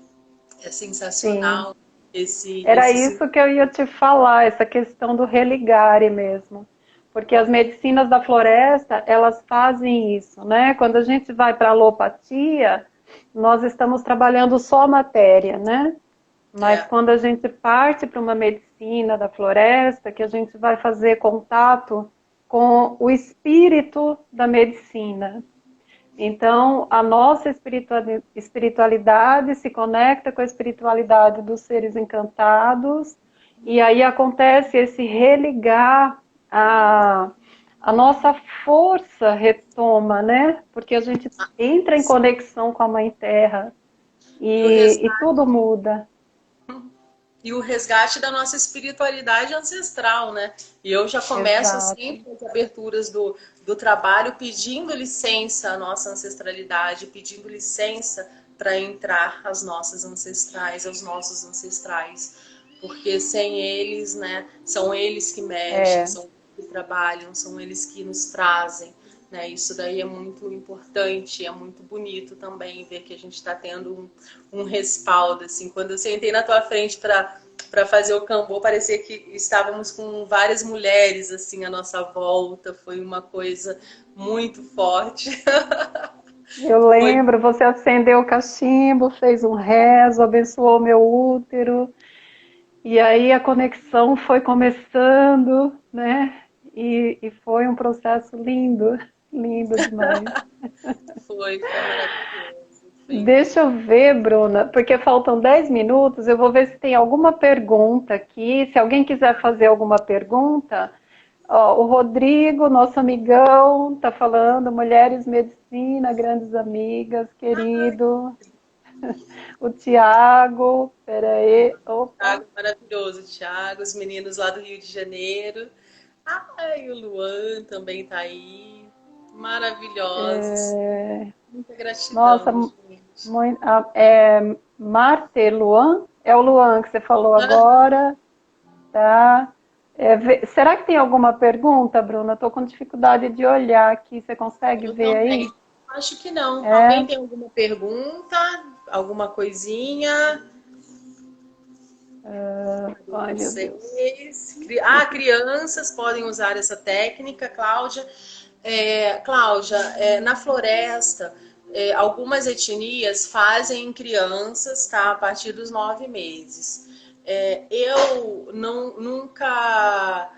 É sensacional Era isso que eu ia te falar, essa questão do religare mesmo. Porque as medicinas da floresta, elas fazem isso, né? Quando a gente vai para a alopatia, nós estamos trabalhando só a matéria, né? Mas quando a gente parte para uma medicina da floresta, que a gente vai fazer contato com o espírito da medicina. Então, a nossa espiritualidade se conecta com a espiritualidade dos seres encantados, e aí acontece esse religar, a nossa força retoma, né? Porque a gente entra em conexão com a Mãe Terra E o e tudo muda. E o resgate da nossa espiritualidade ancestral, né? E eu já começo Exato. sempre as aberturas do trabalho pedindo licença à nossa ancestralidade, pedindo licença para entrar às nossas ancestrais, aos nossos ancestrais. Porque sem eles, né, são eles que mexem, são eles que trabalham, são eles que nos trazem. Né? Isso daí é muito importante, é muito bonito também ver que a gente está tendo um respaldo. Assim. Quando eu sentei na tua frente para fazer o Kambô, parecia que estávamos com várias mulheres assim à nossa volta. Foi uma coisa muito forte. Eu lembro, você acendeu o cachimbo, fez um rezo, abençoou meu útero, e aí a conexão foi começando, né? E foi um processo lindo, lindo demais. Foi maravilhoso. Deixa eu ver, Bruna, porque faltam 10 minutos, eu vou ver se tem alguma pergunta aqui. Se alguém quiser fazer alguma pergunta, ó, o Rodrigo, nosso amigão, tá falando, Mulheres Medicina, grandes amigas, querido. O Tiago, peraí, opa. Thiago, maravilhoso, Thiago, os meninos lá do Rio de Janeiro. Ai, o Luan também tá aí. Maravilhosos. Muita Nossa, gratidão, gente. Marte Luan? É o Luan que você falou agora, tá? Será que tem alguma pergunta, Bruna? Estou com dificuldade de olhar aqui. Você consegue Eu ver aí? também. Acho que não. É, Alguém tem alguma pergunta? Alguma coisinha? ai meu Deus. Vocês. Crianças podem usar essa técnica, Cláudia. Cláudia, na floresta, algumas etnias fazem crianças, tá, a partir dos 9 meses. Eu nunca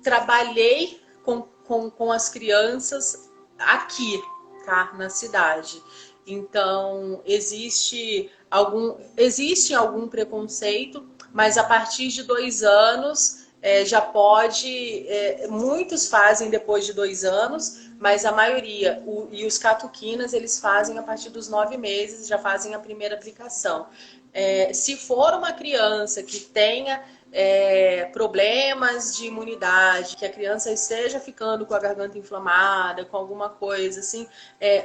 trabalhei com as crianças aqui, tá, na cidade. Então, existe algum preconceito, mas a partir de 2 anos já pode. Muitos fazem depois de 2 anos, mas a maioria, e os catuquinas, eles fazem a partir dos 9 meses, já fazem a primeira aplicação. Se for uma criança que tenha problemas de imunidade, que a criança esteja ficando com a garganta inflamada, com alguma coisa assim,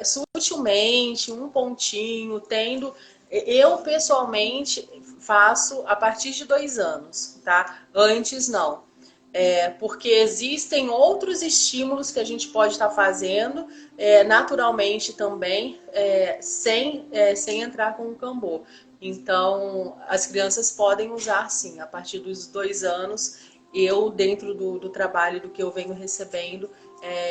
sutilmente, um pontinho, tendo. Eu, pessoalmente, faço a partir de 2 anos, tá? Antes, não. Porque existem outros estímulos que a gente pode estar fazendo naturalmente também, sem entrar com o Kambô. Então, as crianças podem usar, sim, a partir dos 2 anos. Eu, dentro do trabalho do que eu venho recebendo,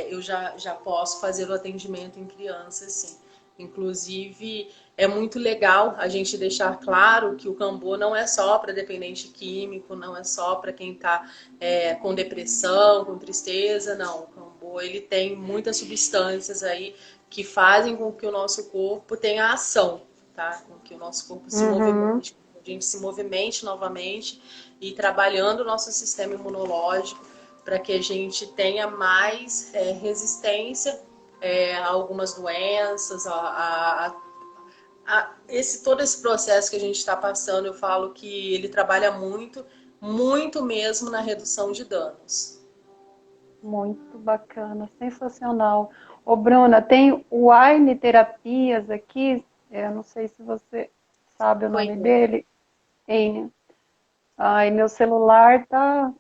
eu já posso fazer o atendimento em crianças, sim. Inclusive, é muito legal a gente deixar claro que o Kambô não é só para dependente químico, não é só para quem está com depressão, com tristeza, não. O Kambô, ele tem muitas substâncias aí que fazem com que o nosso corpo tenha ação, tá? Com que o nosso corpo se movimente, a gente se movimente novamente e trabalhando o nosso sistema imunológico para que a gente tenha mais resistência a algumas doenças, todo esse processo que a gente está passando. Eu falo que ele trabalha muito, muito mesmo na redução de danos. Muito bacana, sensacional. Ô, Bruna, tem o Wine Terapias aqui, eu não sei se você sabe o nome dele. Ai, meu celular tá.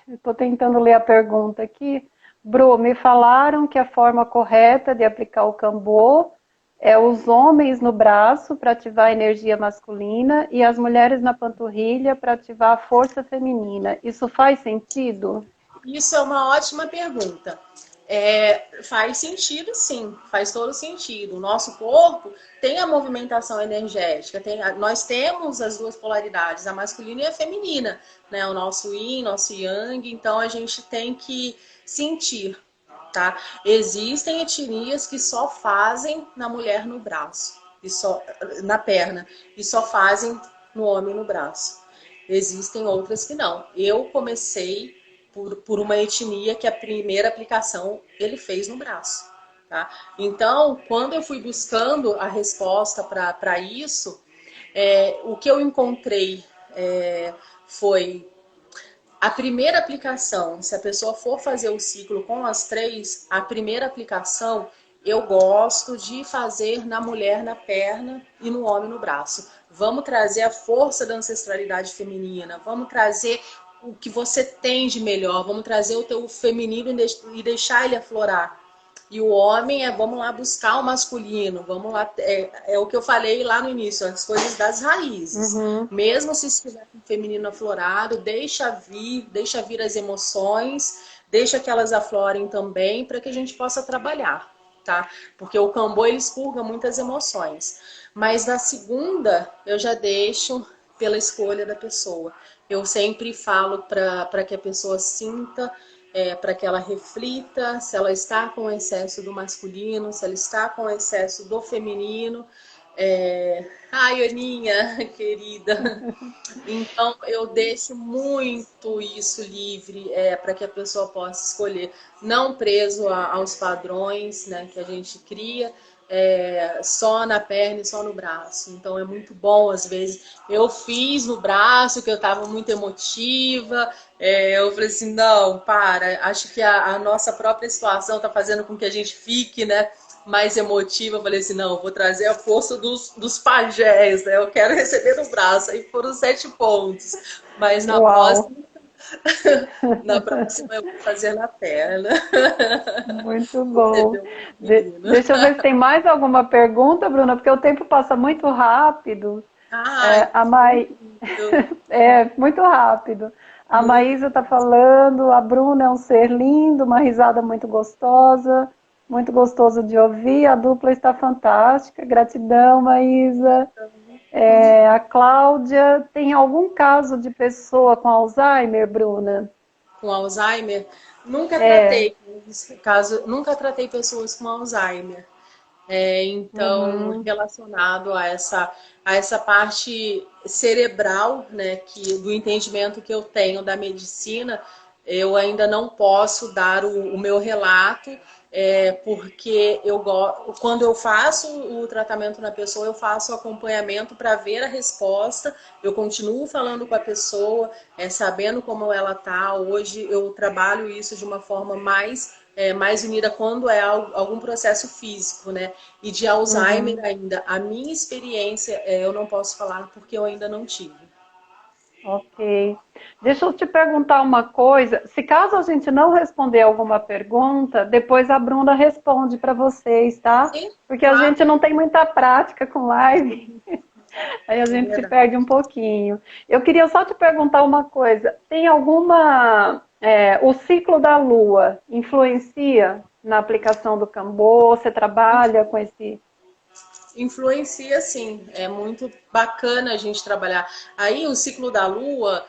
Estou tentando ler a pergunta aqui. Bru, me falaram que a forma correta de aplicar o Kambô é os homens no braço para ativar a energia masculina e as mulheres na panturrilha para ativar a força feminina. Isso faz sentido? Isso é uma ótima pergunta. Faz sentido, sim, faz todo sentido. O nosso corpo tem a movimentação energética, nós temos as duas polaridades, a masculina e a feminina, né? O nosso yin, nosso yang, então a gente tem que sentir. tá? Existem etnias que só fazem na mulher no braço, e só na perna, e só fazem no homem no braço. Existem outras que não. Eu comecei por uma etnia que a primeira aplicação ele fez no braço, tá? Então, quando eu fui buscando a resposta para isso, o que eu encontrei foi a primeira aplicação. Se a pessoa for fazer o ciclo com as 3, a primeira aplicação eu gosto de fazer na mulher na perna e no homem no braço. Vamos trazer a força da ancestralidade feminina, vamos trazer o que você tem de melhor, vamos trazer o teu feminino e deixar ele aflorar. E o homem vamos lá buscar o masculino, vamos lá, é o que eu falei lá no início, as coisas das raízes. Uhum. Mesmo se estiver com o feminino aflorado, deixa vir as emoções, deixa que elas aflorem também, para que a gente possa trabalhar, tá? Porque o Kambô, ele expurga muitas emoções. Mas na segunda, eu já deixo pela escolha da pessoa. Eu sempre falo para que a pessoa sinta, para que ela reflita se ela está com excesso do masculino, se ela está com excesso do feminino. Ai, Aninha, querida. Então, eu deixo muito isso livre para que a pessoa possa escolher, não preso aos padrões, né, que a gente cria, só na perna e só no braço. Então, é muito bom, às vezes. Eu fiz no braço, que eu estava muito emotiva. Eu falei assim, não, acho que a nossa própria situação está fazendo com que a gente fique, né, mais emotiva. Eu falei assim, não, eu vou trazer a força dos pajés, né? Eu quero receber no braço. Aí foram 7 pontos. Mas na Uau! próxima, eu vou fazer na perna. Muito Você bom. vê o feminino. Deixa eu ver se tem mais alguma pergunta, Bruna, porque o tempo passa muito rápido. Ai, A Mai... lindo. muito rápido. A Muito. Maísa está falando, a Bruna é um ser lindo, uma risada muito gostoso de ouvir, a dupla está fantástica. Gratidão, Maísa. A Cláudia, tem algum caso de pessoa com Alzheimer, Bruna? Com Alzheimer, É. nunca tratei pessoas com Alzheimer. Então, Uhum. relacionado a essa parte cerebral, né, do entendimento que eu tenho da medicina, eu ainda não posso dar o meu relato, porque quando eu faço o tratamento na pessoa, eu faço o acompanhamento para ver a resposta, eu continuo falando com a pessoa, sabendo como ela está. Hoje eu trabalho isso de uma forma mais unida quando é algum processo físico, né? E de Alzheimer Uhum. ainda, a minha experiência, eu não posso falar porque eu ainda não tive. Ok. Deixa eu te perguntar uma coisa. Se caso a gente não responder alguma pergunta, depois a Bruna responde para vocês, tá? Sim, Porque a claro, gente não tem muita prática com live, aí a é gente se verdade. perde um pouquinho. Eu queria só te perguntar uma coisa. Tem alguma... o ciclo da Lua influencia na aplicação do Kambô? Você trabalha com esse... Influencia, sim. É muito bacana a gente trabalhar. Aí, o ciclo da lua,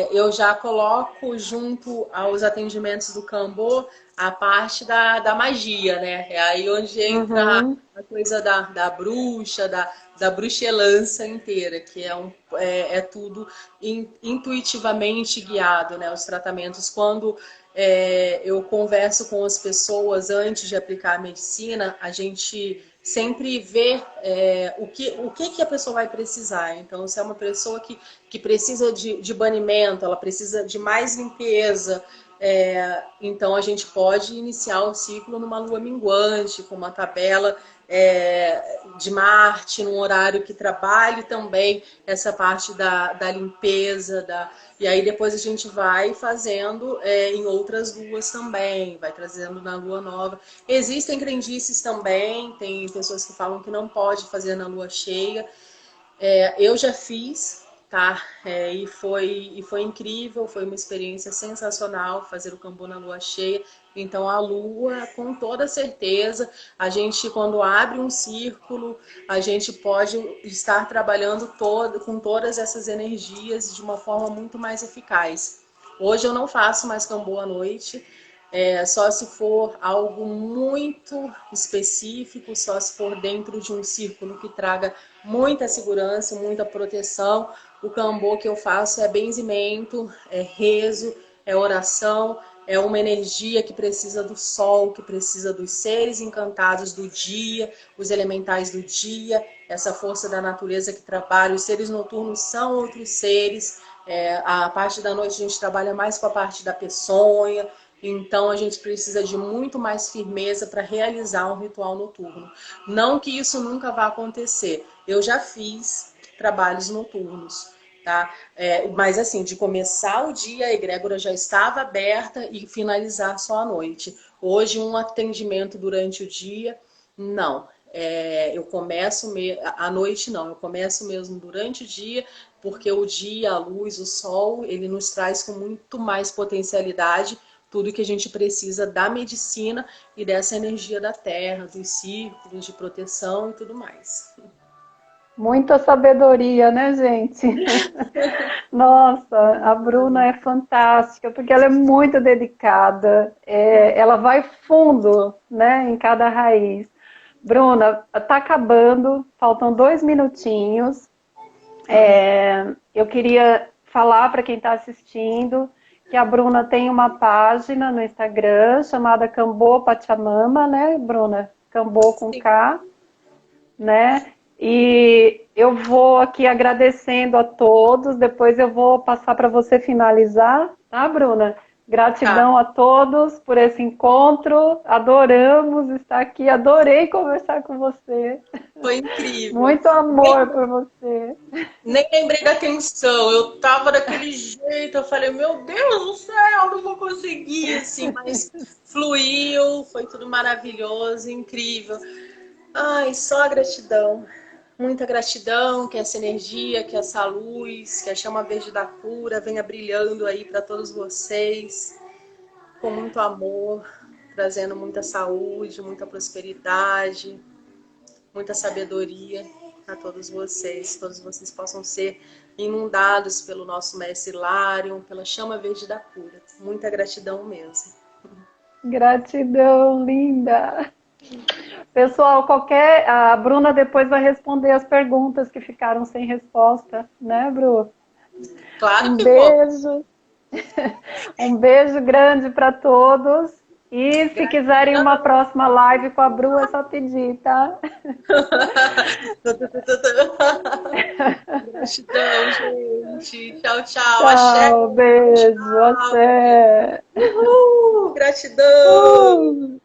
eu já coloco junto aos atendimentos do Kambô a parte da magia, né? É aí onde entra Uhum. a coisa da bruxa, da bruxelança inteira, que é tudo intuitivamente guiado, né? Os tratamentos, quando eu converso com as pessoas antes de aplicar a medicina, a gente sempre ver o que a pessoa vai precisar. Então, se é uma pessoa que precisa de banimento, ela precisa de mais limpeza, então a gente pode iniciar o ciclo numa lua minguante, com uma tabela de Marte, num horário que trabalhe também essa parte da limpeza, e aí depois a gente vai fazendo em outras luas também, vai trazendo na lua nova. Existem crendices também, tem pessoas que falam que não pode fazer na lua cheia. Eu já fiz, tá? E foi incrível, foi uma experiência sensacional fazer o Kambô na lua cheia. Então, a lua, com toda certeza, a gente, quando abre um círculo, a gente pode estar trabalhando com todas essas energias de uma forma muito mais eficaz. Hoje eu não faço mais Kambô à noite, Só se for algo muito específico, só se for dentro de um círculo que traga muita segurança, muita proteção. O cambô que eu faço é benzimento, é rezo, é oração, é uma energia que precisa do sol, que precisa dos seres encantados do dia, os elementais do dia, essa força da natureza que trabalha. Os seres noturnos são outros seres. A parte da noite a gente trabalha mais com a parte da peçonha. Então a gente precisa de muito mais firmeza para realizar um ritual noturno. Não que isso nunca vá acontecer. Eu já fiz trabalhos noturnos, tá? Mas assim, de começar o dia, a egrégora já estava aberta e finalizar só à noite. Hoje, um atendimento durante o dia, não. Eu começo à noite, não. Eu começo mesmo durante o dia, porque o dia, a luz, o sol, ele nos traz com muito mais potencialidade tudo que a gente precisa da medicina e dessa energia da terra, dos círculos de proteção e tudo mais. Muita sabedoria, né, gente? Nossa, a Bruna é fantástica, porque ela é muito dedicada, ela vai fundo, né, em cada raiz. Bruna, tá acabando, faltam 2 minutinhos. Eu queria falar para quem está assistindo que a Bruna tem uma página no Instagram chamada Cambô Pachamama, né, Bruna? Cambô com K, né? E eu vou aqui agradecendo a todos, depois eu vou passar para você finalizar, tá, Bruna? Gratidão a todos por esse encontro, adoramos estar aqui, adorei conversar com você. Foi incrível. Muito amor por você. Nem lembrei da atenção, eu tava daquele jeito, eu falei, meu Deus do céu, não vou conseguir, assim, mas fluiu, foi tudo maravilhoso, incrível. Ai, só gratidão. Muita gratidão, que essa energia, que essa luz, que a chama verde da cura venha brilhando aí para todos vocês, com muito amor, trazendo muita saúde, muita prosperidade, muita sabedoria a todos vocês possam ser inundados pelo nosso Mestre Hilarion, pela chama verde da cura. Muita gratidão mesmo. Gratidão, linda. Pessoal, a Bruna depois vai responder as perguntas que ficaram sem resposta, né, Bru? Claro que beijo. Um beijo grande para todos. E se quiserem uma próxima live com a Bru, é só pedir, tá? Gratidão, gente. Tchau, tchau. Tchau, Axé. beijo, axé. Gratidão.